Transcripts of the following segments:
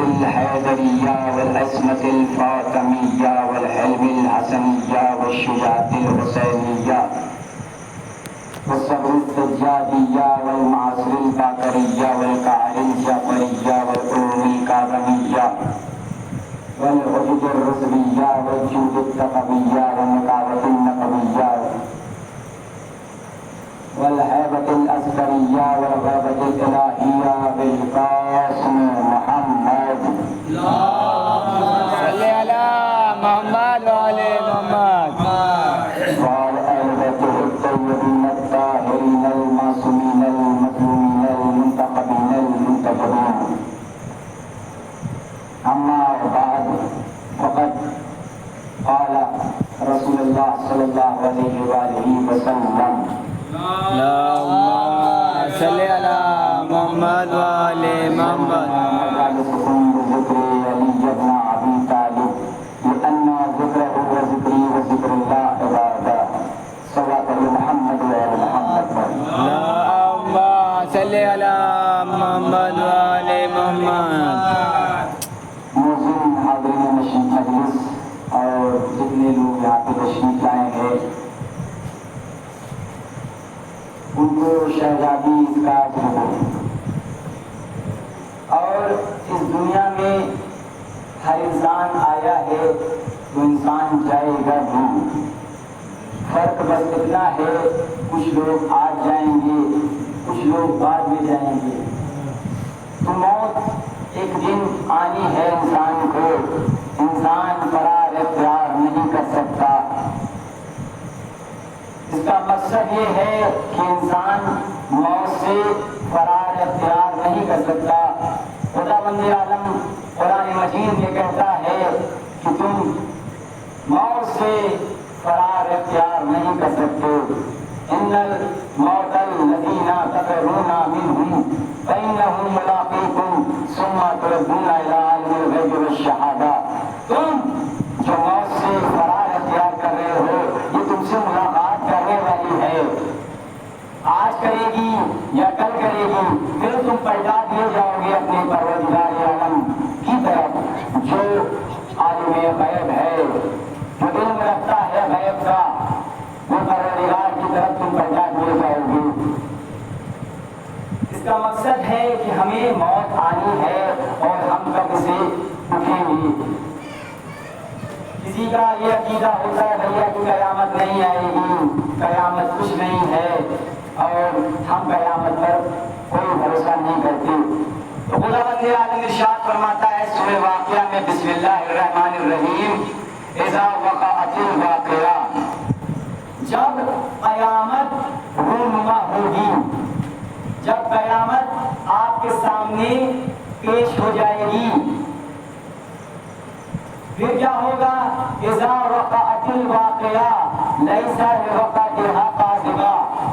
الحیدریہ والعصمت الفاطمیہ والحلم الحسنیہ والشجاعت الحسینیہ والصبر السجادیہ والمعاصر الباقریہ والقہر الجعفریہ والعلوم الکاظمیہ والعجز الرضویہ والجود التقویہ والنقاوۃ النقویہ والہیبۃ العسکریہ والغیبۃ الالہیہ بالقاسم محمد صلی علی محمد وعلی محمد والآلۃ الطیبین الطاہرین المعصومین المظلومین المنتخبین المنتجبین اما بعد فقد قال رسول اللہ صلی اللہ علیہ وآلہ وسلم اللہم صلی علی محمد وعلی محمد مجالسكم بذكر علي بن ابي طالب لان ذكره وذكري وذكر الله عباده صلاه محمد وعلى محمد اللہم صلی علی محمد وعلی محمد موزون حاضرین نشین مجلس اور جتنے لوگ یہاں پہ تشریف لائے ہیں ان کو شہزادی اس کا اجر ہو اور اس دنیا میں ہر انسان آیا ہے تو انسان جائے گا بھی فرق بس اتنا ہے کچھ لوگ آج جائیں گے کچھ لوگ بعد میں جائیں گے تو موت ایک دن آنی ہے انسان کو انسان فرار اختیار نہیں کر سکتا اس کا مقصد یہ ہے کہ انسان موت سے فرار اختیار نہیں کر سکتا خداوند عالم قرآن مجید میں کہتا ہے کہ تم موت سے فرار اختیار نہیں کر سکتے ان الموت الذین تفرون منهم فإنه ملاقیکم ثم تردون إلی عالم الغیب والشہادہ تم جو موت سے فرار اختیار کر رہے ہو یہ تم سے ملاقات کرنے والی ہے آج کرے گی یا کل کرے گی پھر تم پلٹا دیے جاؤ گے اپنے پروردگار عالم کی طرف جو عالم غیب ہے جو علم رکھتا ہے غیب کا وہ پروردگار کی طرف تم پلٹا دیے جاؤ گے اس کا مقصد ہے کہ ہمیں موت آنی ہے اور ہم کب سے اٹھیں گے کسی کا یہ عقیدہ ہوتا ہے بھیا کہ قیامت نہیں آئے گی قیامت کچھ نہیں ہے اور ہم قیامت پر کوئی بھروسہ نہیں کرتے تو خداوند عالم ارشاد فرماتا ہے سورہ واقعہ میں بسم اللہ الرحمن الرحیم اذا وقعت الواقعہ جب قیامت رونما ہوگی جب قیامت آپ کے سامنے پیش ہو جائے گی پھر کیا ہوگا اذا وقعت الواقعہ لیس لوقعتها کاذبہ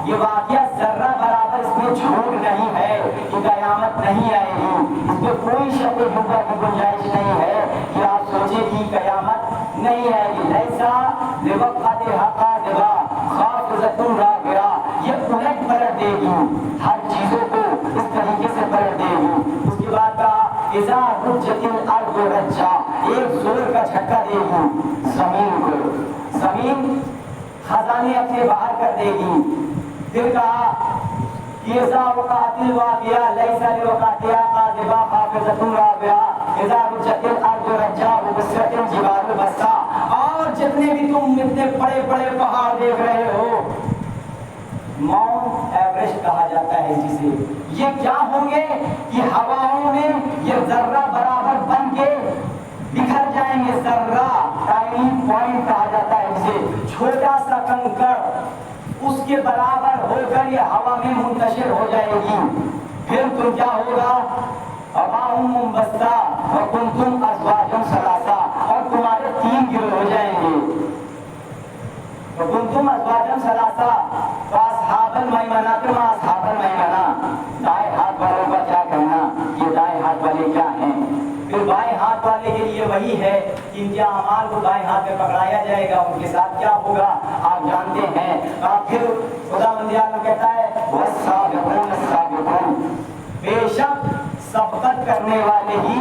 یہ واقعہ ذرہ برابر اس میں جھوٹ نہیں ہے کہ قیامت نہیں آئے گی اس میں کوئی شک و شبہ کی گنجائش نہیں ہے کہ آپ سوچیں کہ قیامت نہیں آئے گی لیس لوقعتها کاذبہ خافضۃ رافعہ یہ الٹ پلٹ دے گی ہر چیزوں کو اس طریقے سے پلٹ دے گی اس کے بعد کہا اذا رجت الارض رجا ایک زور کا جھٹکا دے گی زمین کو زمین خزانے اپنے باہر کر دے گی پھر کہا اذا وقعت الواقعہ لیس لوقعتها کاذبہ خافضۃ رافعہ اذا رجت الارض رجا وبست الجبال بسا اور جتنے بھی تم اتنے بڑے بڑے پہاڑ دیکھ رہے ہو ماؤنٹ ایوریسٹ کہا جاتا ہے جسے یہ کیا ہوں گے یہ ہواؤں میں یہ ذرہ برابر بن کے بکھر جائیں گے ذرہ ٹائنی پوائنٹ کہا جاتا ہے جسے چھوٹا سا کنکر اس کے برابر ہو کر یہ ہوا میں منتشر ہو جائے گی پھر تم کیا ہوگا اباؤں منبسطہ وکنتم ازواجا ثلاثہ اور تمہارے 3 گروہ ہو جائیں گے وکنتم ازواجا ثلاثہ فاصحاب المیمنہ ما اصحاب المیمنہ دائیں ہاتھ والوں کا کیا کہنا یہ دائیں ہاتھ والے کیا ہیں پھر بائیں ہاتھ والے کے لیے وہی ہے کہ ان کے اعمال کو دائیں ہاتھ میں پکڑایا جائے گا ان کے ساتھ کیا ہوگا آپ جانتے ہیں پھر خداوند عالم کہتا ہے والسابقون السابقون بے شک سبقت کرنے والے ہی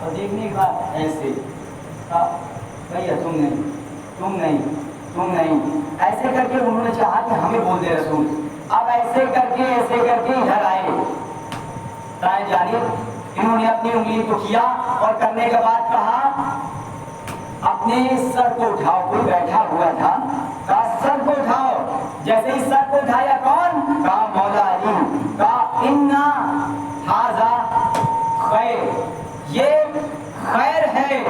اور دیکھنے کے بعد ایسے بھیا تم نہیں ایسے کر کے انہوں نے چاہا کہ ہمیں بول دے رسول. اب ایسے کر کے ادھر آئے دائیں جانب. انہوں نے اپنی انگلی کو کیا اور کرنے کے بعد کہا اپنے سر کو اٹھاؤ. کوئی بیٹھا ہوا تھا, کہا سر کو اٹھاؤ. جیسے ہی سر کو اٹھایا کون؟ کہا مولا علی. کہا انا ھذا خیر, یہ خیر ہے.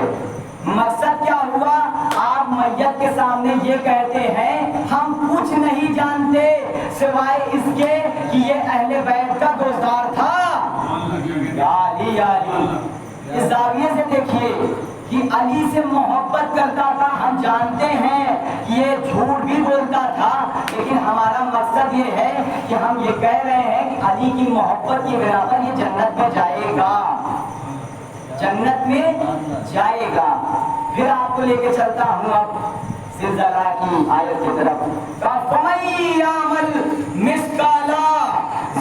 مقصد کیا ہوا؟ آپ میت کے سامنے یہ کہتے ہیں ہم کچھ نہیں جانتے سوائے اس کے کہ یہ اہل بیت کا دوستدار تھا. علی اس زاویے سے دیکھیے کہ علی سے محبت کرتا تھا. ہم جانتے ہیں کہ یہ جھوٹ بھی بولتا تھا, لیکن ہمارا مقصد یہ ہے کہ ہم یہ کہہ رہے ہیں کہ علی کی محبت کی بنا پر یہ جنت میں جائے گا, جنت میں جائے گا. پھر آپ کو لے کے چلتا ہوں اب زلزلہ کی آیت کی طرف. فَمَن يَعْمَلْ مِثْقَالَ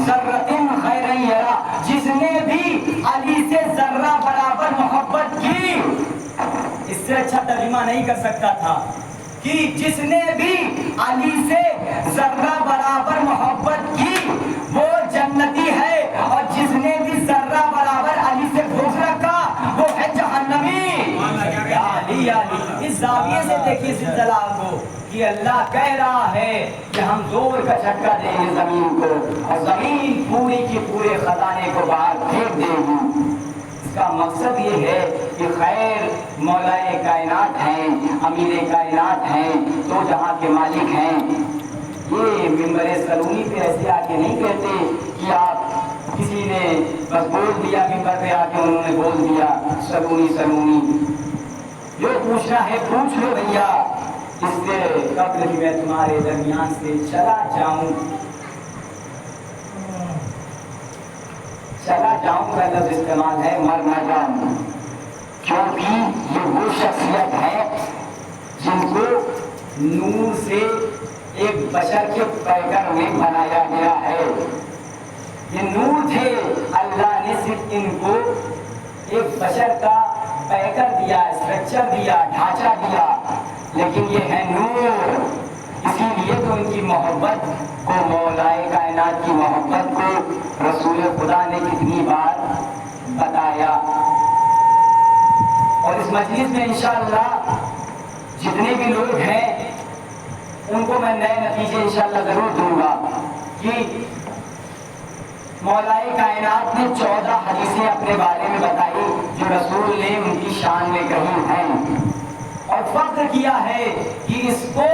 ذَرَّةٍ خَيْرًا يَرَهُ, جس نے بھی علی سے ذرہ برابر محبت کی. اس سے اچھا ترجمہ نہیں کر سکتا تھا کہ جس نے بھی علی سے ذرہ برابر محبت کی وہ جنتی ہے, اور جس نے بھی ذرہ برابر علی سے بغض رکھا وہ ہے جہنمی. اس زاویے سے دیکھیے زلزلہ کو کہ اللہ کہہ رہا ہے کہ ہم زور کا جھٹکا دیں گے زمین کو, اور زمین پوری کی پورے خزانے کو باہر پھینک دے گی. اس کا مقصد یہ ہے کہ خیر مولا کائنات ہیں, امیر کائنات ہیں, دو جہاں کے مالک ہیں. یہ ممبر سلونی پہ ایسے آ کے نہیں کہتے کہ آپ کسی نے بس بول دیا ممبر پہ آ کے انہوں نے بول دیا سلونی. جو پوچھنا ہے پوچھ لو بھیا, اس سے قبل کہ میں تمہارے درمیان سے چلا جاؤں کا لفظ استعمال ہے مر نہ جاؤں, کیونکہ یہ وہ شخصیت ہے جن کو نور سے ایک بشر کے پیکر میں بنایا گیا ہے. یہ نور تھے, اللہ نے صرف ان کو ایک بشر کا پیکر دیا, اسٹرکچر دیا, ڈھانچہ دیا, لیکن یہ ہے نور. اسی لیے تو ان کی محبت کو, مولا کائنات کی محبت کو رسول خدا نے کتنی بار بتایا. اور اس مجلس میں انشاءاللہ جتنے بھی لوگ ہیں ان کو میں نئے نتیجے انشاءاللہ ضرور دوں گا کہ مولا کائنات نے 14 حدیثیں اپنے بارے میں بتائی جو رسول نے ان کی شان میں کہی ہیں, اور فخر کیا ہے کہ اس کو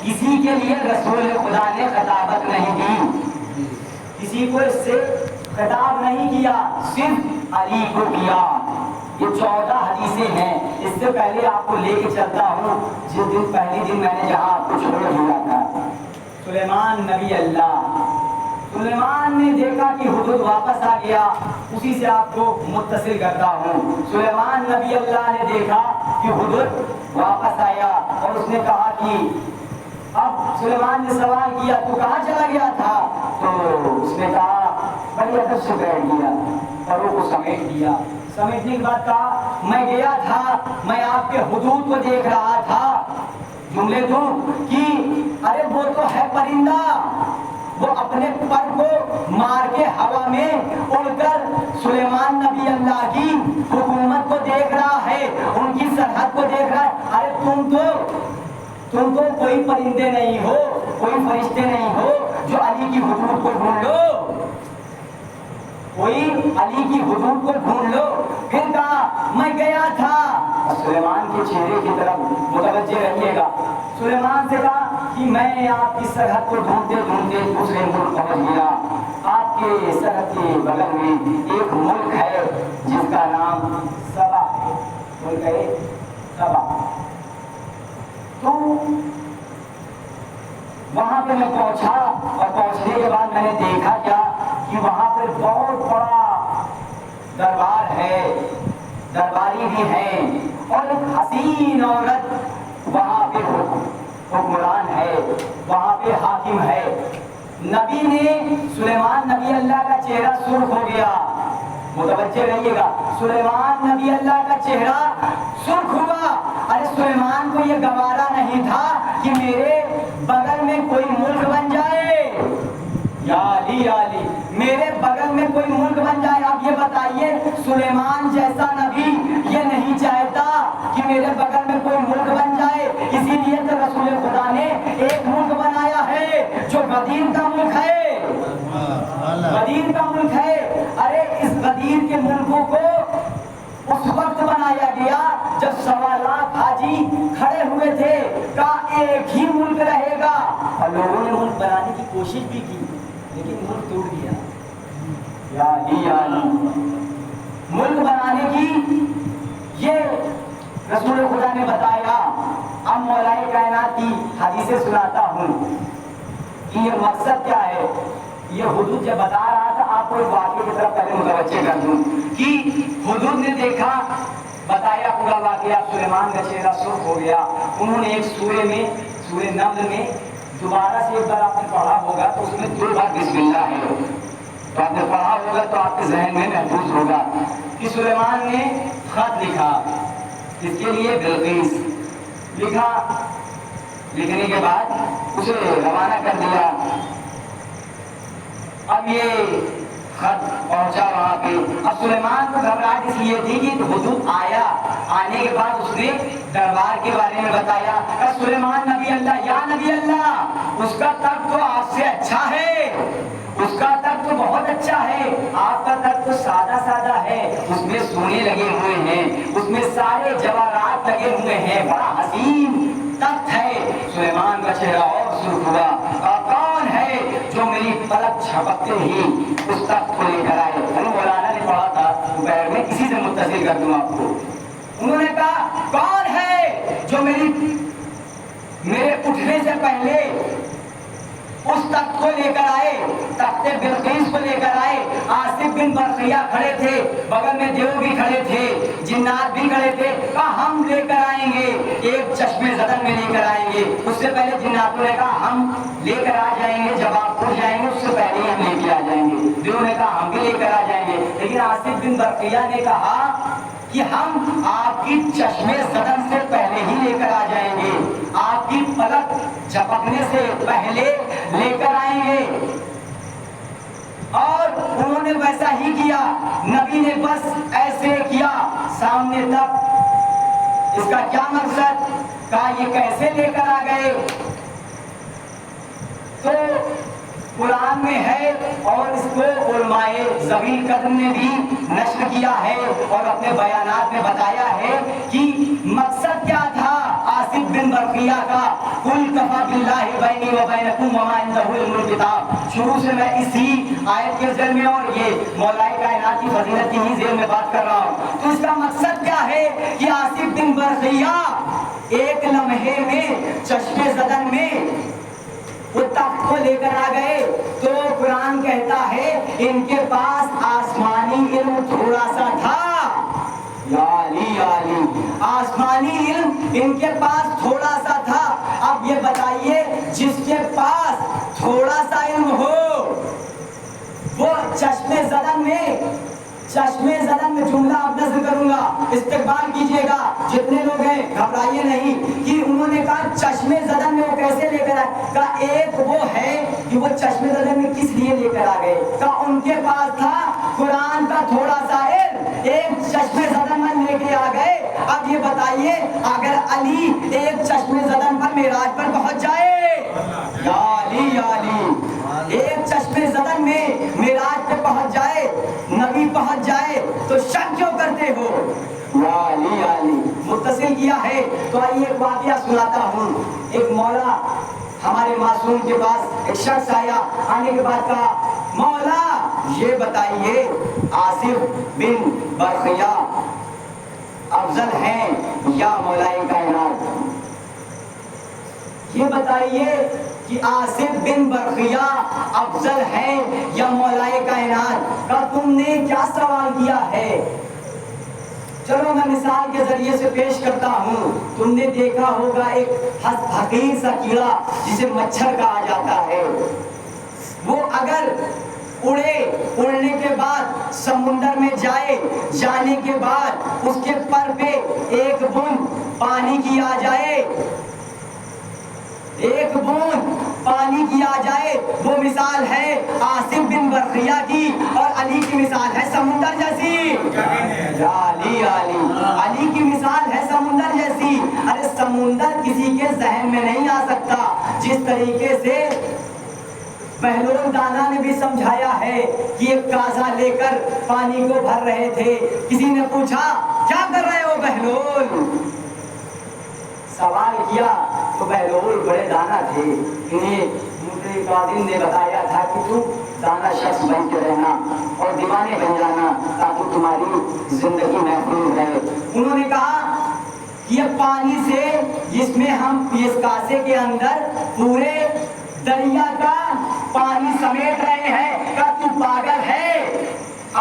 کسی کے لیے رسول خدا نے خطابت نہیں دی, کسی کو اس سے خطاب نہیں کیا, صرف علی کو کیا. یہ 14 حدیثیں ہیں. اس سے پہلے آپ کو لے کے چلتا ہوں جس دن پہلے دن میں نے جہاں آپ کو چھوڑ دیا تھا. سلیمان نبی اللہ, سلیمان نے دیکھا کہ حدود واپس آ گیا, اسی سے آپ کو متصل کرتا ہوں. سلیمان نبی اللہ نے دیکھا کہ حدود واپس آیا, اور اس نے کہا کہ اب سلیمان نے سوال کیا تو کہاں چلا گیا تھا؟ تو اس نے کہا بڑی ادب سے بیٹھ گیا, اور وہ سمیٹ دیا. سمیٹنے کے بعد کہا میں گیا تھا, میں آپ کے حدود کو دیکھ رہا تھا. جملے دوں کہ ارے وہ تو ہے پرندہ, وہ اپنے پر کو مار کے ہوا میں اڑ کر سلیمان نبی اللہ کی حکومت کو دیکھ رہا ہے, ان کی سرحد کو دیکھ رہا ہے. ارے تم تو کوئی پرندے نہیں ہو, کوئی فرشتے نہیں ہو جو علی کی حدود کو ڈھونڈ لو, کوئی علی کی حدود کو ڈھونڈ لو. پھر کہا میں گیا تھا. سلیمان کے چہرے کی طرف متوجہ رہیے گا. سلیمان سے کہا کہ میں آپ کی سرحد کو ڈھونڈتے ڈھونڈتے دوسرے ملک پہنچ گیا. آپ کے سرحد کے بغل میں ایک ملک ہے جس کا نام سبا ہے, ملک ہے سبا. تو وہاں پہ میں پہنچا, اور پہنچنے کے بعد میں نے دیکھا کیا کہ وہاں پہ بہت بڑا دربار ہے, درباری بھی ہیں, اور ایک حسین عورت وہاں پہ حکمران ہے, وہاں پہ حاکم ہے. نبی نے سلیمان نبی اللہ کا چہرہ سرخ ہو گیا, متوجہ رہیے گا. سلیمان نبی اللہ کا چہرہ سرخ ہوا. ارے سلیمان کو یہ گوارا نہیں تھا کہ میرے بغل میں کوئی ملک بن جائے. یا علی یا علی، میرے بغل میں کوئی ملک بن جائے. آپ یہ بتائیے سلیمان جیسا نبی یہ نہیں چاہتا کہ میرے بغل میں کوئی ملک بن جائے. اسی لیے تو رسول خدا نے ایک ملک بنایا ہے جو غدیر کا ملک ہے. غدیر کا ملک ہے. ارے اس غدیر کے ملکوں کو اس وقت بنایا گیا جب 1.25 لاکھ حاجی کھڑے ہوئے تھے کہ ایک ہی ملک رہے گا. اور لوگوں نے ملک بنانے کی کوشش بھی کی لیکن ملک ٹوٹ گیا. یا علی یا علی، ملک بنانے کی یہ رسول خدا نے بتایا. اب مولائے کائنات کی حدیثیں سناتا ہوں کہ یہ مقصد کیا ہے. یہ حدود جب بتا رہا تھا آپ کو ایک واقعے کی طرف پہلے متوجہ کر دوں کہ حدود نے دیکھا، بتایا پورا واقعہ. سلیمان کا چہرہ سرخ ہو گیا. انہوں نے ایک سورے میں، سورہ نمل میں دوبارہ سے ایک بار آپ نے پڑھا ہوگا تو اس میں 2 بار بسم اللہ ہے. تو آپ نے پڑھا ہوگا تو آپ کے ذہن میں محفوظ ہوگا کہ سلیمان نے خط لکھا. اس کے لیے بلقیس لکھا. لکھنے کے بعد اسے روانہ کر دیا. اب یہ خط پہنچا وہاں پہ. اب سلیمان کو گھبراہٹ اس لیے تھی کہ حدود آیا. آنے کے بعد اس نے دربار کے بارے میں بتایا کہ سلیمان نبی اللہ، یا نبی اللہ، اس کا تخت تو آپ سے اچھا ہے، اس کا تخت تو بہت اچھا ہے. آپ کا تخت تو سادہ سادہ ہے، اس میں سونے لگے ہوئے ہیں، اس میں سارے جواہرات لگے ہوئے ہیں، بڑا حسین تخت ہے. سلیمان کا چہرہ اور سرخ ہوا. کون ہے جو میری پلک جھپکتے ہی اس تخت کو لے کر آئے؟ مولانا نے پڑھا تھا دوپہر میں، کسی سے متصل کر دوں آپ کو. انہوں نے کہا کون ہے جو میرے اٹھنے سے پہلے اس تخت کو لے کر آئے، تخت بلقیس کو لے کر آئے. آصف بن برقیہ کھڑے تھے، بغل میں دیو بھی کھڑے تھے، جنات بھی کھڑے تھے. کہا ہم لے کر آئیں گے، ایک چشمے زدن میں لے کر آئیں گے. اس سے پہلے جناتوں نے کہا ہم لے کر آ جائیں گے، جب آپ اٹھ جائیں گے اس سے پہلے ہی ہم لے کے آ جائیں گے. دیو نے کہا ہم بھی لے کر آ جائیں گے. لیکن آصف بن برقیہ نے کہا کہ ہم آپ کی چشمے زدن سے پہلے ہی لے کر آ جائیں گے، آپ کی پلک جھپکنے سے پہلے لے کر آئیں گے. اور انہوں نے ویسا ہی کیا. نبی نے بس ایسے کیا سامنے تک. اس کا کیا مقصد؟ کہا یہ کیسے لے کر آ گئے؟ تو قرآن میں ہے اور اس کو علماء ذویل قدر نے بھی نشر کیا ہے اور اپنے بیانات میں بتایا ہے کہ مقصد کیا تھا آصف بن برقیہ کا. قل کفی باللہ بینی و بینکم وما عندہ علم الکتاب. شروع سے میں اسی آیت کے ذیل میں اور یہ مولائے کائنات کی فضیلت کی ہی ذیل میں بات کر رہا ہوں. تو اس کا مقصد کیا ہے کہ آصف بن برقیہ ایک لمحے میں چشمے زدن میں وہ تخت کو لے کر آ گئے. تو قرآن کہتا ہے ان کے پاس آسمانی علم تھوڑا سا تھا. یا علی یا علی، آسمانی علم ان کے پاس تھوڑا سا تھا. اب یہ بتائیے جس کے پاس تھوڑا سا علم ہو وہ چشمے زدن میں جملہ اب نظر کروں گا، استقبال کیجئے گا جتنے لوگ ہیں، گھبرائیے نہیں. کہ انہوں نے کہا چشمے زدن میں وہ کیسے لے کر آئے؟ کہا ایک وہ ہے کہ وہ چشمے زدن میں کس لیے لے کر آ گئے؟ کہا ان کے پاس تھا قرآن کا تھوڑا سا علم، ایک چشمے زدن میں لے کے آ گئے. اب یہ بتائیے اگر علی ایک چشمے زدن پر معراج پر پہنچ جائے، یا علی یا علی، ایک چشمے زدن میں معراج پہ پہنچ جائے، نبی پہنچ جائے تو شک کیوں کرتے ہو؟ یا علی یا علی، متصل کیا ہے. تو آئیے ایک واقعہ سناتا ہوں. ایک مولا ہمارے معصوم کے پاس ایک شخص آیا. آنے کے بعد کہا مولا یہ بتائیے آصف بن برقیہ افضل ہیں یا مولائے کائنات؟ یہ بتائیے کہ آصف بن برقیہ افضل ہیں یا مولائے کائنات؟ کا تم نے کیا سوال کیا ہے؟ چلو میں مثال کے ذریعے سے پیش کرتا ہوں. تم نے دیکھا ہوگا ایک حقیر سا کیڑا جسے مچھر کہا جاتا ہے، وہ اگر اڑنے کے بعد سمندر میں جانے کے بعد اس کے پر پہ ایک بوند پانی کی آ جائے، ایک بوند پانی کی آ جائے، وہ مثال ہے آصف بن برقیہ کی، اور علی کی مثال ہے سمندر جیسی۔ علی کی مثال ہے سمندر جیسی۔ ارے سمندر کسی کے ذہن میں نہیں آ سکتا، جس طریقے سے بہلول دانا نے بھی سمجھایا ہے کہ ایک کازا لے کر پانی کو بھر رہے تھے، کسی نے پوچھا کیا کر رہے ہو بہلول؟ سوال کیا تو بہلول بڑے دانا تھے، انہیں قاضی نے بتایا تھا کہ تو دانا شخص بن کے رہنا اور دیوانے بن جانا تاکہ تمہاری زندگی محفوظ رہے۔ انہوں نے کہا کہ یہ پانی سے جس میں ہم اس کاسے کے اندر پورے دریا کا پانی سمیٹ رہے ہیں، کیا تو پاگل ہے؟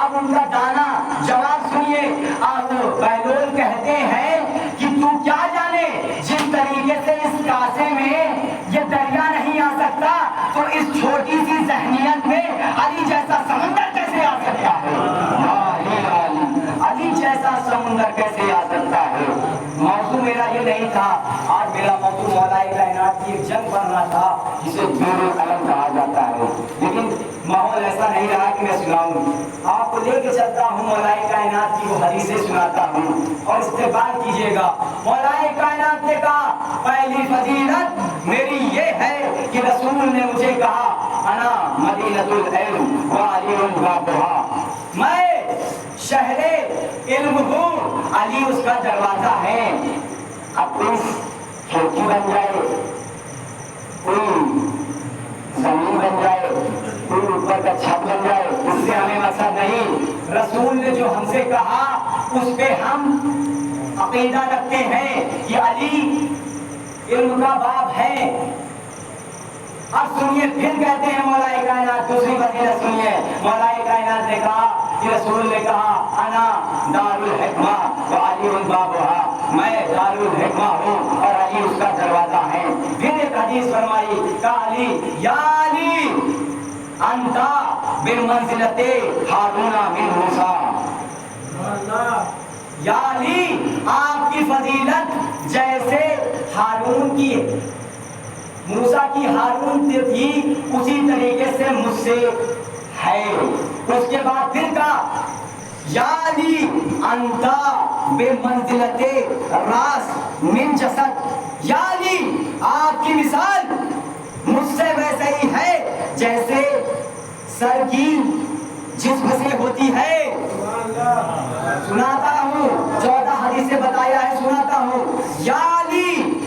اب ان کا دانا جواب سنیے، اب بہلول کہتے ہیں کہ تو کیا جانے، جس طریقے سے اس کاسے میں یہ دریا نہیں آ سکتا تو اس چھوٹی سی ذہنیت میں علی جیسا سمندر کیسے آ سکتا ہے؟ علی جیسا سمندر کیسے آ سکتا ہے؟ موضوع میرا یہ نہیں تھا، آج میرا موضوع مولا کائنات کی ایک جنگ بننا تھا جسے دور قلم کہا جاتا ہے، لیکن ماحول ایسا نہیں رہا کہ میں سناؤں۔ آپ کو لے کے چلتا ہوں، مولا کائنات کی وہ حدیثیں سناتا ہوں اور استقبال کیجیے گا۔ مولا کائنات نے کہا پہلی فضیلت میری یہ ہے کہ رسول نے مجھے کہا انا مدینۃ العلم وعلی بابها، میں شہر علم ہوں، علی اس کا دروازہ ہے۔ اب کوئی کھڑکی بن جائے، کوئی زمین بن جائے، کوئی اوپر کا چھت بن جائے، اس سے ہمیں مقصد نہیں۔ رسول نے جو ہم سے کہا اس پہ ہم عقیدہ رکھتے ہیں کہ علی علم کا باب ہے۔ اب سنیے، پھر کہتے ہیں مولا کائنات دوسری فضیلت سنیے، مولا کائنات نے کہا کہ رسول نے کہا انا دار الحکمہ وعلی بابها، میں دار الحکمہ ہوں اور علی اس کا دروازہ ہے۔ پھر ایک حدیث فرمائی، کہا علی یا علی انت بمنزلۃ ہارون من موسیٰ، یا علی آپ کی فضیلت جیسے ہارون کی موسیٰ کی ہارون تھی اسی طریقے سے مجھ سے ہے۔ اس کے بعد پھر کہا یا علی انت بمنزلۃ راس من جسد، یا علی آپ کی مثال مجھ سے ویسے ہی ہے جیسے سر کی جسم سے ہوتی ہے۔ سناتا ہوں، 14 حدیث سے بتایا ہے، سناتا ہوں یا علی،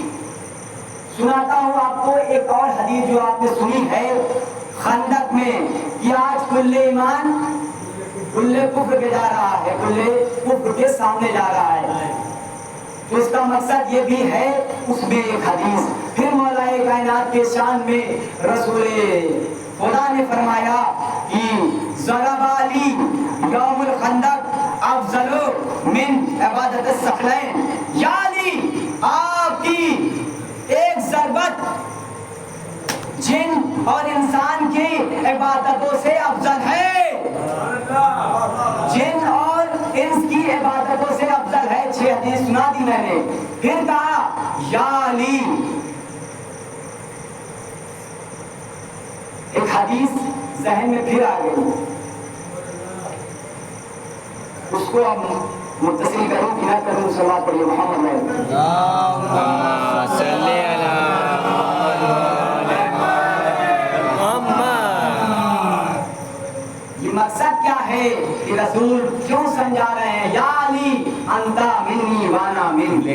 سناتا ہوں آپ کو ایک اور حدیث جو آپ نے سنی ہے خندق میں کہ آج کل ایمان کل کفر کے جا رہا ہے، کل کفر کے سامنے جا رہا ہے، تو اس کا مقصد یہ بھی ہے۔ اس میں ایک حدیث پھر مولا کائنات کے شان میں رسول خدا نے فرمایا کہ ضرب علی یوم الخندق افضل من عبادت الثقلین، یا علی آپ کی ایک ضربت جن اور انسان کی عبادتوں سے افضل ہے، جن اور انس کی عبادتوں سے افضل ہے۔ 6 حدیث سنا دی میں نے۔ پھر کہا یا علی، ایک حدیث ذہن میں پھر آ گئی، اس کو اب متصل کروں کہ نہ کروں، صلوات پڑھیے محمد علیہ۔ اللہم صلی علی یہ مقصد کیا ہے کہ رسول کیوں سمجھا رہے ہیں یا علی انت منی وانا منک،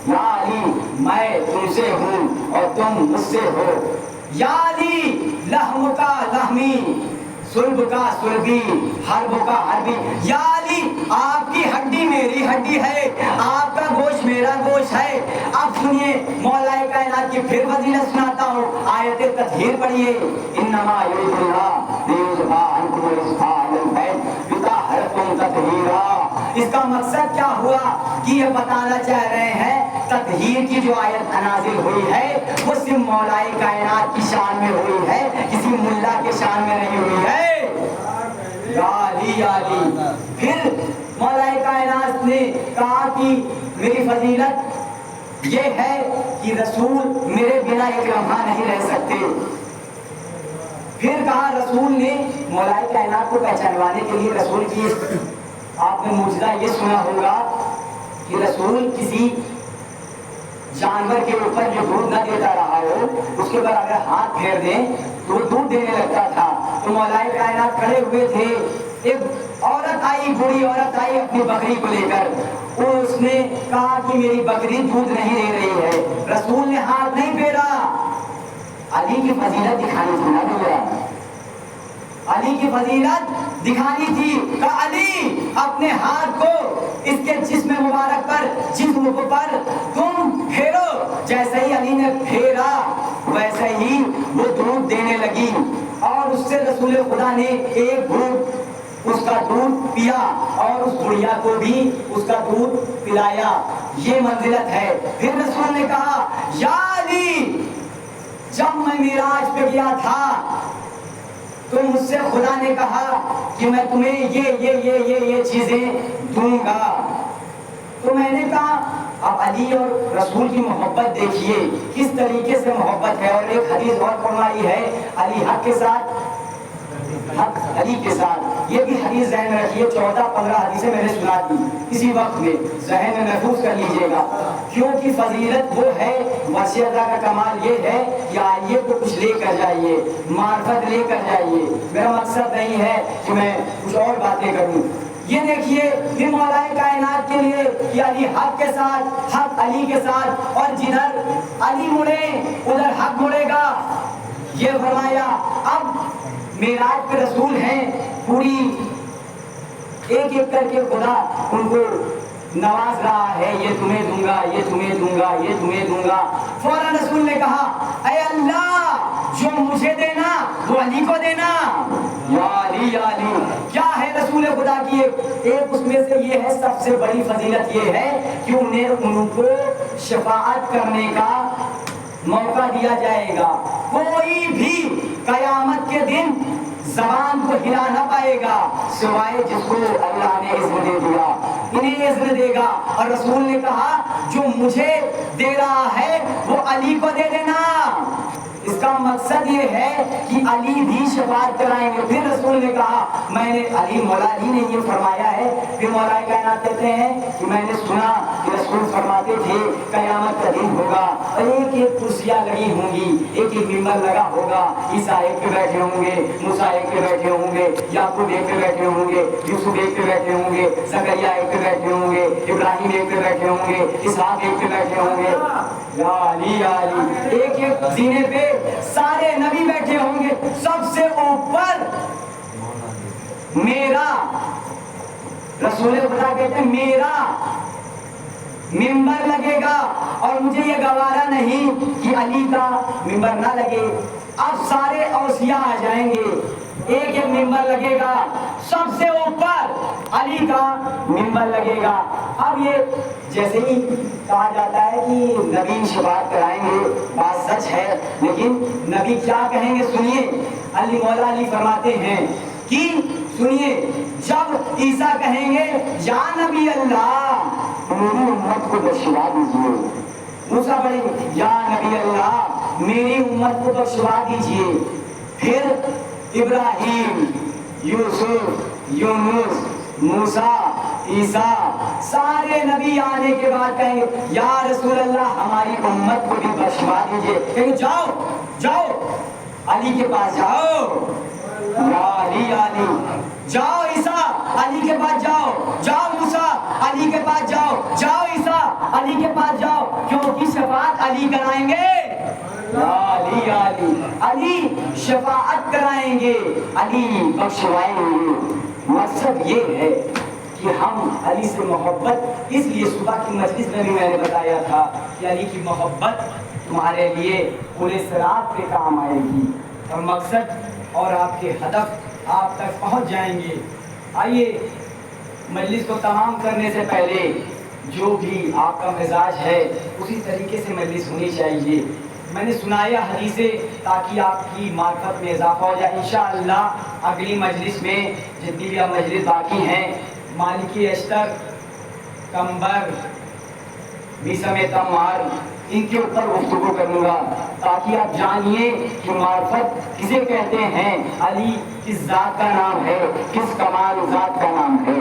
یا علی میں تم سے ہوں اور تم مجھ سے ہو، یا علی لحم کا لحمی سلب کا سلبی حرب کا حربی، یا علی آپ کی ہڈی میری ہڈی ہے، آپ کا گوشت میرا گوشت ہے۔ اب سنیے مولا کائنات کی پھر فضیلت سناتا ہوں، آیت تطہیر پڑھیے، انما یرید اللہ لیذھب عنکم الرجس اہل البیت یطہرکم تطہیرا، اس کا مقصد کیا ہوا کہ یہ بتانا چاہ رہے ہیں تطہیر کی جو آیت نازل ہوئی ہے وہ صرف مولائے کائنات کی شان میں ہوئی ہے، کسی ملا کے شان میں نہیں ہوئی ہے۔ یا علی یا علی۔ پھر مولائے کائنات نے کہا کہ میری فضیلت یہ ہے کہ رسول میرے بنا ایک لمحہ نہیں رہ سکتے۔ پھر کہا رسول نے مولائے کائنات کو پہچانوانے کے لیے رسول کی آپ نے معجزہ یہ سنا ہوگا کہ رسول کسی جانور کے اوپر جو دودھ نہ دیتا رہا ہو اس کے اوپر اگر ہاتھ پھیر دیں تو وہ دودھ دینے لگتا تھا۔ تو مولائے کائنات کھڑے ہوئے تھے، ایک عورت آئی، بوڑھی عورت آئی اپنی بکری کو لے کر، اس نے کہا کہ میری بکری دودھ نہیں دے رہی ہے، رسول نے ہاتھ نہیں پھیرا۔ علی کی فضیلت دکھانی تھی نا میرا، علی کی فضیلت دکھانی تھی کہ علی اپنے ہاتھ کو اس کے جسم مبارک پر، جسم پر تم پھیرو۔ جیسے ہی علی نے پھیرا ویسے ہی وہ دودھ دینے لگی، اور اس سے رسول خدا نے ایک گھونٹ اس کا دودھ پیا اور اس بڑھیا کو بھی اس کا دودھ پلایا۔ یہ منزلت ہے۔ پھر رسول نے کہا یا علی، جب میں معراج پہ گیا تھا تو مجھ سے خدا نے کہا کہ میں تمہیں یہ چیزیں دوں گا۔ تو میں نے کہا اب علی اور رسول کی محبت دیکھیے کس طریقے سے محبت ہے۔ اور ایک حدیث اور فرمائی ہے علی حق کے ساتھ، حق علی کے ساتھ۔ یہ بھی حدیث ذہن میں رکھیے، 14-15 حدیثیں میں نے سنا دی اسی وقت میں، ذہن میں محفوظ کر لیجئے گا، کیونکہ فضیلت وہ ہے، وصیت کا کمال یہ ہے کہ آئیے تو کچھ لے کر جائیے، معرفت لے کر جائیے۔ میرا مقصد نہیں ہے کہ میں کچھ اور باتیں کروں۔ یہ دیکھیے پھر مولائے کائنات کے لیے کہ علی حق کے ساتھ، حق علی کے ساتھ، اور جدھر علی مڑے ادھر حق مڑے گا۔ یہ فرمایا اب معراج پہ رسول ہیں، پوری ایک ایک کر کے خدا ان کو نواز رہا ہے، یہ تمہیں دوں گا، یہ تمہیں دوں گا، یہ تمہیں دوں گا۔ فوراً رسول نے کہا اے اللہ جو مجھے دینا وہ علی کو دینا۔ یا علی یا علی، کیا ہے رسول خدا کی ایک اس میں سے یہ ہے سب سے بڑی فضیلت یہ ہے کہ انہیں ان کو شفاعت کرنے کا موقع دیا جائے گا۔ کوئی بھی قیامت کے دن زبان کو ہلا نہ پائے گا سوائے جس کو اللہ نے اذن دے دیا، انہیں اذن دے گا۔ اور رسول نے کہا جو مجھے دے رہا ہے وہ علی کو دے دینا۔ اس کا مقصد یہ ہے کہ علی بھی شفاعت کرائیں گے۔ پھر رسول نے کہا میں نے مولا علی نے یہ فرمایا ہے۔ پھر مولا کائنات کہتے ہیں کہ میں نے سنا کہ رسول فرماتے تھے قیامت کا دن ہوگا اور ایک ایک کرسیاں لگی ہوں گی، ایک ایک ممبر لگا ہوگا، عیسیٰ ایک پہ بیٹھے ہوں گے، موسیٰ ایک پہ بیٹھے ہوں گے، یعقوب ایک پہ بیٹھے ہوں گے، یوسف ایک پہ بیٹھے ہوں گے، زکریا ایک پہ بیٹھے ہوں گے، ابراہیم ایک پہ بیٹھے ہوں گے، اسحاق ایک پہ بیٹھے ہوں گے۔ یا علی یا علی، ایک ایک زینے پہ سارے نبی بیٹھے ہوں گے۔ سب سے اوپر میرا، رسول خدا کہتے ہیں میرا ممبر لگے گا، اور مجھے یہ گوارا نہیں کہ علی کا ممبر نہ لگے۔ اب سارے اوصیاء آ جائیں گے، ایک ایک ممبر لگے گا، سب سے اوپر علی کا ممبر لگے گا۔ اب یہ جیسے ہی کہا جاتا ہے کہ نبی شفاعت کرائیں گے، بات سچ ہے، لیکن نبی کیا کہیں گے سنیے۔ علی مولا علی فرماتے ہیں کہ سنیے جب عیسیٰ کہیں گے یا نبی اللہ میری امت کو بخشوا دیجیے، موسیٰ پڑھیں گے یا نبی اللہ میری امت کو بخشوا دیجیے، پھر ابراہیم، یوسف، یونس، موسیٰ، عیسیٰ سارے نبی آنے کے بعد کہیں گے یا رسول اللہ ہماری امت کو بھی بخشوا دیجیے۔ کہیں گے جاؤ جاؤ علی کے پاس جاؤ، یا علی یا علی، جاؤ عیسیٰ علی کے پاس جاؤ، جاؤ موسیٰ علی کے پاس جاؤ، جاؤ عیسیٰ علی کے پاس جاؤ، کیونکہ شفاعت علی کرائیں گے۔ یا علی یا علی، علی شفاعت کرائیں گے، علی بخشوائیں گے۔ مقصد یہ ہے کہ ہم علی سے محبت، اس لیے صبح کی مجلس میں بھی میں نے بتایا تھا کہ علی کی محبت تمہارے لیے پورے صراط پہ کام آئے گی، اور مقصد اور آپ کے ہدف آپ تک پہنچ جائیں گے۔ آئیے مجلس کو تمام کرنے سے پہلے جو بھی آپ کا مزاج ہے اسی طریقے سے مجلس ہونی چاہیے. میں نے سنایا حدیثیں تاکہ آپ کی معرفت میں اضافہ ہو جائے. انشاءاللہ اگلی مجلس میں جتنی بھی اب مجلس باقی ہیں مالکی اشتر کمبر بیسم تمار ان کے اوپر گفتگو کروں گا تاکہ آپ جانیے کہ معرفت کسے کہتے ہیں, علی کس ذات کا نام ہے, کس کمال ذات کا نام ہے.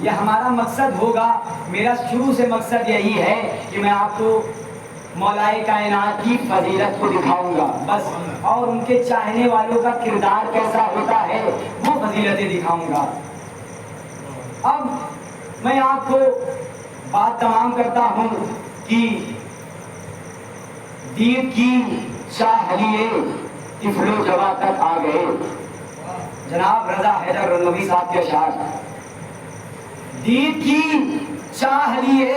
یہ ہمارا مقصد ہوگا. میرا شروع سے مقصد یہی ہے کہ میں آپ کو مولائے کائنات کی فضیلت کو دکھاؤں گا بس, اور ان کے چاہنے والوں کا کردار کیسا ہوتا ہے وہ فضیلتیں دکھاؤں گا. اب میں آپ کو بات تمام کرتا ہوں کہ دین کی چاہ لیے طفل و جواں تک آ گئے. جناب رضا حیدر رضوی صاحب کے اشعار, دین کی چاہ لیے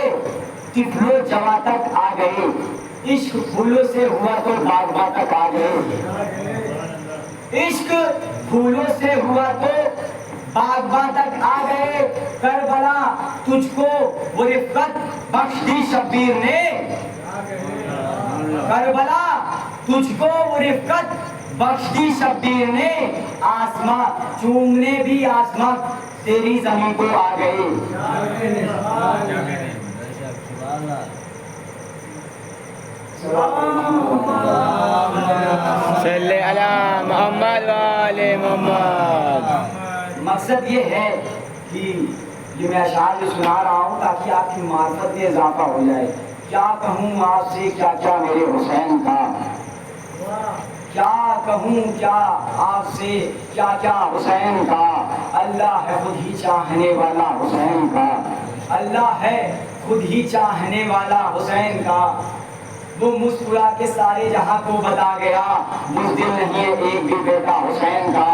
طفل و جواں تک آ گئے, عشق پھولوں سے ہوا تو باغباں تک آ گئے. عشق پھولوں سے ہوا تو باغباں تک آ گئے. کربلا تجھ کو وہ رفقت بخش دی شبیر نے, کربلا تجھ کو وہ رفقت بخش دی شبیر نے. آسماں چومنے بھی آسماں تیری زمین کو آ گئے. صلی علی محمد و آل محمد. مقصد یہ ہے کہ یہ میں اشعار جو سنا رہا ہوں تاکہ آپ کی معرفت میں اضافہ ہو جائے. کیا کہوں آپ سے کیا کیا میرے حسین کا, کیا کہوں کیا آپ سے کیا کیا حسین کا. اللہ ہے خود ہی چاہنے والا حسین کا, اللہ ہے خود ہی چاہنے والا حسین کا. وہ مسکرا کے سارے جہاں کو بتا گیا, بزدل نہیں ہے ایک بھی بیٹا حسین کا,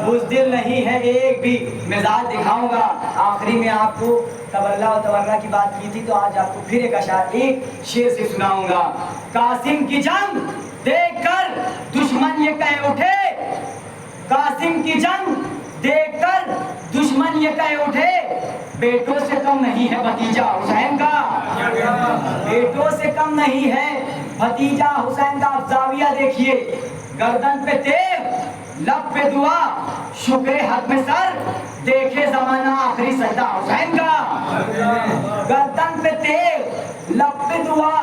بزدل نہیں ہے ایک بھی. مزاج دکھاؤں گا. آخری میں آپ کو تولہ و تورہ کی بات کی تھی تو آج آپ کو پھر ایک اشعار ایک شعر سے سناؤں گا. قاسم کی جنگ دیکھ کر دشمن یہ کہہ اٹھے, قاسم کی جنگ دیکھ کر دشمن یہ کہہ اٹھے, بیٹوں سے کم نہیں ہے بھتیجا حسین کا, بیٹوں سے کم نہیں ہے بھتیجا حسین کا. آپ زاویہ دیکھیے, گردن پہ تیر لب پہ دعا شکر حق میں سر, دیکھے زمانہ آخری سجدہ حسین کا. گردن پہ تیر لب پہ دعا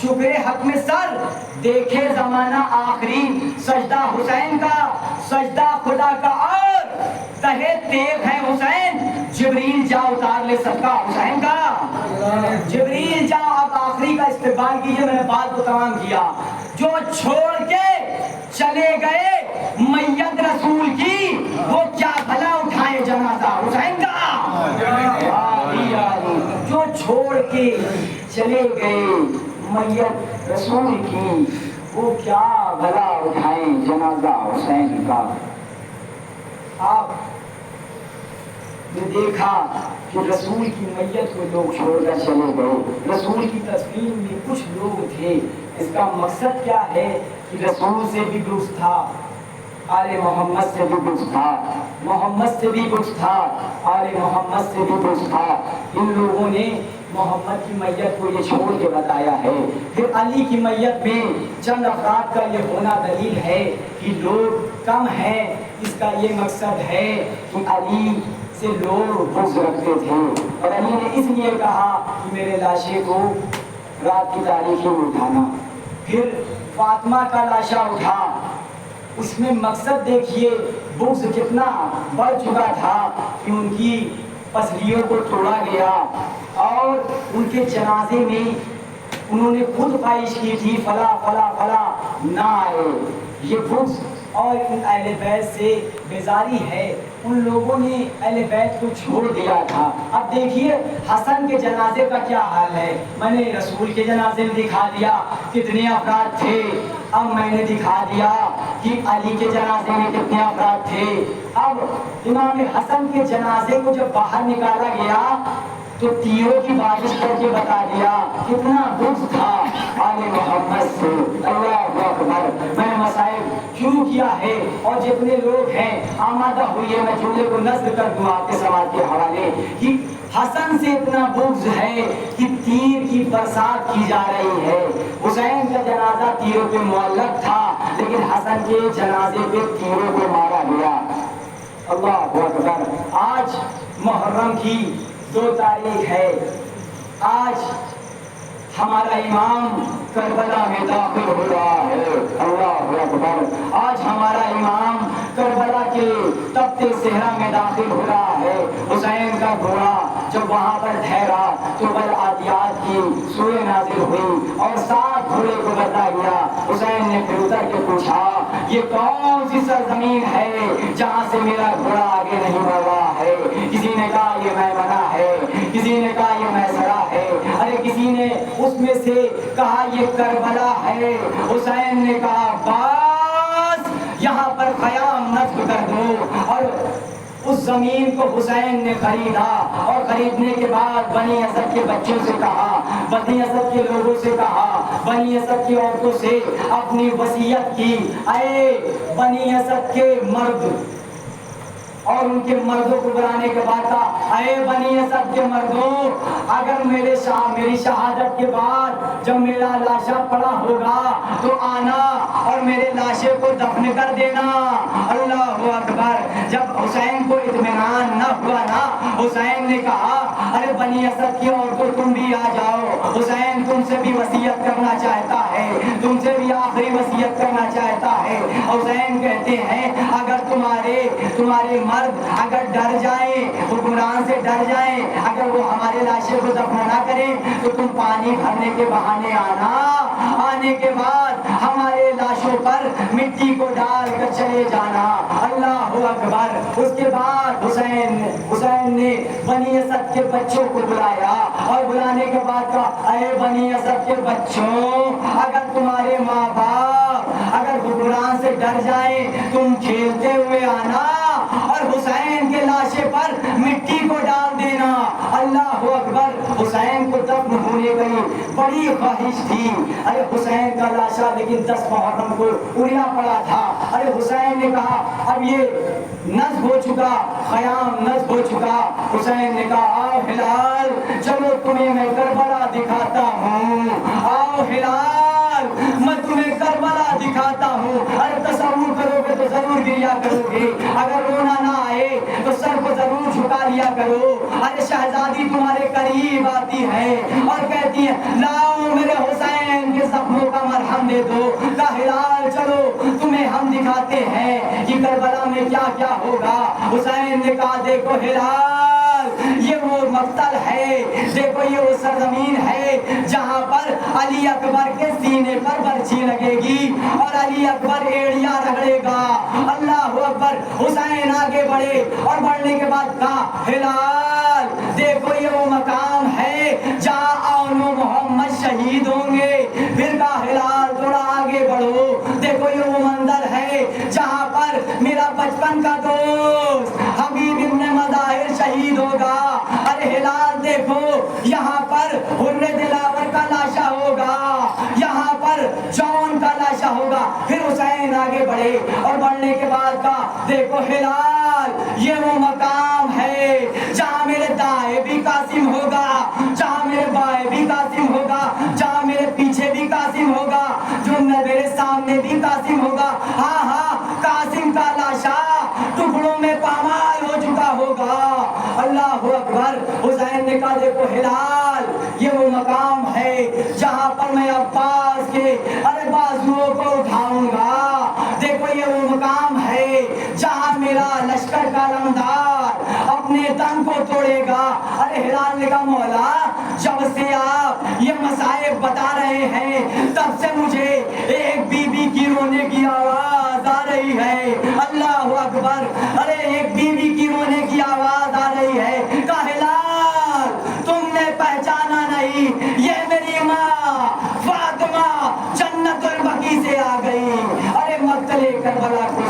شکر حق میں سر, دیکھے زمانہ آخری سجدہ حسین کا. سجدہ خدا کا اور تہے تیغ ہے حسین, جبریل جا اتار لے سب کا حسین کا. جبریل جا. اب آخری کا استقبال کیجئے, میں نے بات کو تمام کیا. جو چھوڑ کے چلے گئے میت رسول کی, وہ کیا بھلا اٹھائے جنازہ حسین کا. جو چھوڑ کے چلے گئے میت رسول کی, وہ کیا بھلا اٹھائے جنازہ حسین کا. آپ نے دیکھا کہ رسول کی میت کو لوگ چھوڑ کر چلے گئے. رسول کی تصویر میں کچھ لوگ تھے. اس کا مقصد کیا ہے کہ رسول سے بھی بغض تھا, آل محمد سے بھی بغض تھا, محمد سے بھی بغض تھا, آل محمد سے بھی بغض تھا. ان لوگوں نے محمد کی میت کو یہ چھوڑ کے بتایا ہے. پھر علی کی میت میں چند افراد کا یہ ہونا دلیل ہے کہ لوگ کم ہیں. اس کا یہ مقصد ہے کہ علی سے لوگ بغض رکھتے تھے, اور علی نے اس لیے کہا کہ میرے لاشے کو رات کی تاریکی میں اٹھانا. پھر فاطمہ کا لاشا اٹھا, اس میں مقصد دیکھیے بغض کتنا بڑھ چکا تھا کہ ان کی پسلیوں کو توڑا گیا, اور ان کے جنازے میں انہوں نے خود خواہش کی تھی فلا فلا فلا نہ آئے. یہ بغض اور ان اہل بیت سے بیزاری ہے. ان لوگوں نے اہل بیت کو چھوڑ دیا تھا. اب دیکھیے حسن کے جنازے کا کیا حال ہے. میں نے رسول کے جنازے میں دکھا دیا کتنے افراد تھے, اب میں نے دکھا دیا کہ علی کے جنازے میں کتنے افراد تھے. اب امام حسن کے جنازے کو جب باہر نکالا گیا تو تیروں کی بارش کر کے بتا دیا کتنا بغض تھا آل محمد سے. اللہ اکبر. میں نے مسائل شروع کیا ہے اور جتنے لوگ ہیں آمادہ ہوئیے میں جملے کو نظر کر دوں آپ کے سوال کے حوالے کہ حسن سے اتنا بغض ہے کہ تیر کی برسات کی جا رہی ہے. حسین کا جنازہ تیروں پہ معلق تھا لیکن حسن کے جنازے پہ تیروں کو مارا گیا. اللہ اکبر. آج محرم کی 2 تاریخ ہے. آج ہمارا امام کربلا میں داخل ہو رہا ہے. اللہ اکبر. آج ہمارا امام کربلا کے تپتے صحرا میں داخل ہو رہا ہے. حسین کا گھوڑا جب وہاں پر ٹھہرا تو والعادیات کی سورہ نازل ہوئی اور 7 گھوڑے کو بتا گیا. حسین نے پھر اتر کے پوچھا یہ کون سی سرزمین ہے جہاں سے میرا گھوڑا آگے نہیں بڑھ رہا ہے؟ کسی نے کہا یہ میمنہ ہے, کسی نے کہا یہ میسرہ ہے, ارے کسی نے اس میں سے کہا یہ کربلا ہے. حسین نے کہا بس یہاں پر قیام نصب کر دو. اور اس زمین کو حسین نے خریدا اور خریدنے کے بعد بنی اسد کے بچوں سے کہا, بنی اسد کے لوگوں سے کہا, بنی اسد کی عورتوں سے اپنی وصیت کی اے بنی اسد کے مرد, اور ان کے مردوں کو بلانے کے بعد کہا اے بنی اسد کے مردوں اگر میری شہادت کے بعد جب میرا لاشا پڑا ہوگا تو آنا اور میرے لاشے کو دفن کر دینا. اللہ اکبر. جب حسین کو اطمینان نہ ہوا نا, حسین نے کہا ارے بنی اسد کی عورتوں تم بھی آ جاؤ, حسین تم سے بھی وصیت کرنا چاہتا ہے, تم سے بھی آخری وصیت کرنا چاہتا ہے. حسین کہتے ہیں اگر تمہارے مرد اگر ڈر جائیں, حکمران سے ڈر جائیں, اگر وہ ہمارے لاشے کو دفن نہ کریں تو تم پانی بھرنے کے بہانے آنا, آنے کے بعد ہمارے لاشوں پر مٹی کو ڈال کر چلے جانا. اللہ اکبر. اس کے بعد حسین نے بنی اسد کے بچوں کو بلایا اور بلانے کے بعد کہا اے بنی اسد کے بچوں اگر تمہارے ماں باپ اگر حکمران سے ڈر جائیں تم کھیلتے ہوئے آنا اور حسین کے لاشے پر مٹی کو ڈال دینا. اللہ اکبر. حسین کو دفن ہونے کی بڑی خواہش تھی. ارے حسین کا لاشا لیکن 10 محرم کو اڑیا پڑا تھا. ارے حسین نے کہا اب یہ نصب ہو چکا, قیام نصب ہو چکا. حسین نے کہا آؤ ہلال چلو تمہیں میں کربلا دکھاتا ہوں, آؤ ہلال میں تمہیں کربلا دکھاتا ہوں. ارے تصور کرو گے تو ضرور گریا کرو گے, اگر رونا نہ آئے تو سر کو ضرور جھکا لیا کرو. ارے شہزادی تمہارے قریب آتی ہے اور کہتی ہے لاؤ میرے حسین کے زخموں کا مرہم دے دو. کہا ہلال چلو تمہیں ہم دکھاتے ہیں کہ کربلا میں کیا کیا ہوگا. حسین نے کہا دیکھو ہلال یہ وہ مقتل ہے, دیکھو یہ وہ سرزمین ہے جہاں پر علی اکبر کے سینے پر برچھی لگے گی اور علی اکبر ایڑیاں رگڑے گا. اللہ اکبر. حسین آگے بڑھے اور بڑھنے کے بعد کہا ہلال دیکھو یہ وہ مقام ہے جہاں اول محمد شہید ہوں گے. پھر کہا ہلال تھوڑا آگے بڑھو, دیکھو یہ وہ منظر ہے جہاں پر میرا بچپن کا دوست حبیب ابن مظاہر شہید ہوگا. ارے ہلال دیکھو یہاں پر حر دلاور کا لاشا ہوگا, یہاں پر جون کا لاشا ہوگا. پھر حسین آگے بڑھے اور بڑھنے کے بعد کہا دیکھو ہلال یہ وہ مقام ہے جہاں میرے دائیں بھی قاسم ہوگا, جہاں میرے بائیں بھی قاسم ہوگا, جہاں میرے پیچھے بھی قاسم ہوگا, جو میرے سامنے بھی قاسم ہوگا. ہاں ہاں قاسم کا لاشا ٹکڑوں میں پامال ہو چکا ہوگا. اللہ اکبر. حسین نے کہا دیکھو ہلال یہ وہ مقام ہے جہاں پر میں عباس کے ارے بازوؤں کو اٹھاؤں گا. دیکھو یہ وہ مقام ہے جہاں میرا لشکر کا لمدار اپنے تن کو توڑے گا. ارے ہلال نے کہا مولا جب سے آپ یہ مصائب بتا رہے ہیں تب سے مجھے ایک بی بی کی رونے کی آواز آ رہی ہے. اللہ اکبر. ارے ایک بی بی کی رونے کی آواز آ رہی ہے. کہا ہلال تم نے پہچانا نہیں, یہ میری ماں فاطمہ جنت البقیع سے آ گئی. ارے مقتل کربلا کو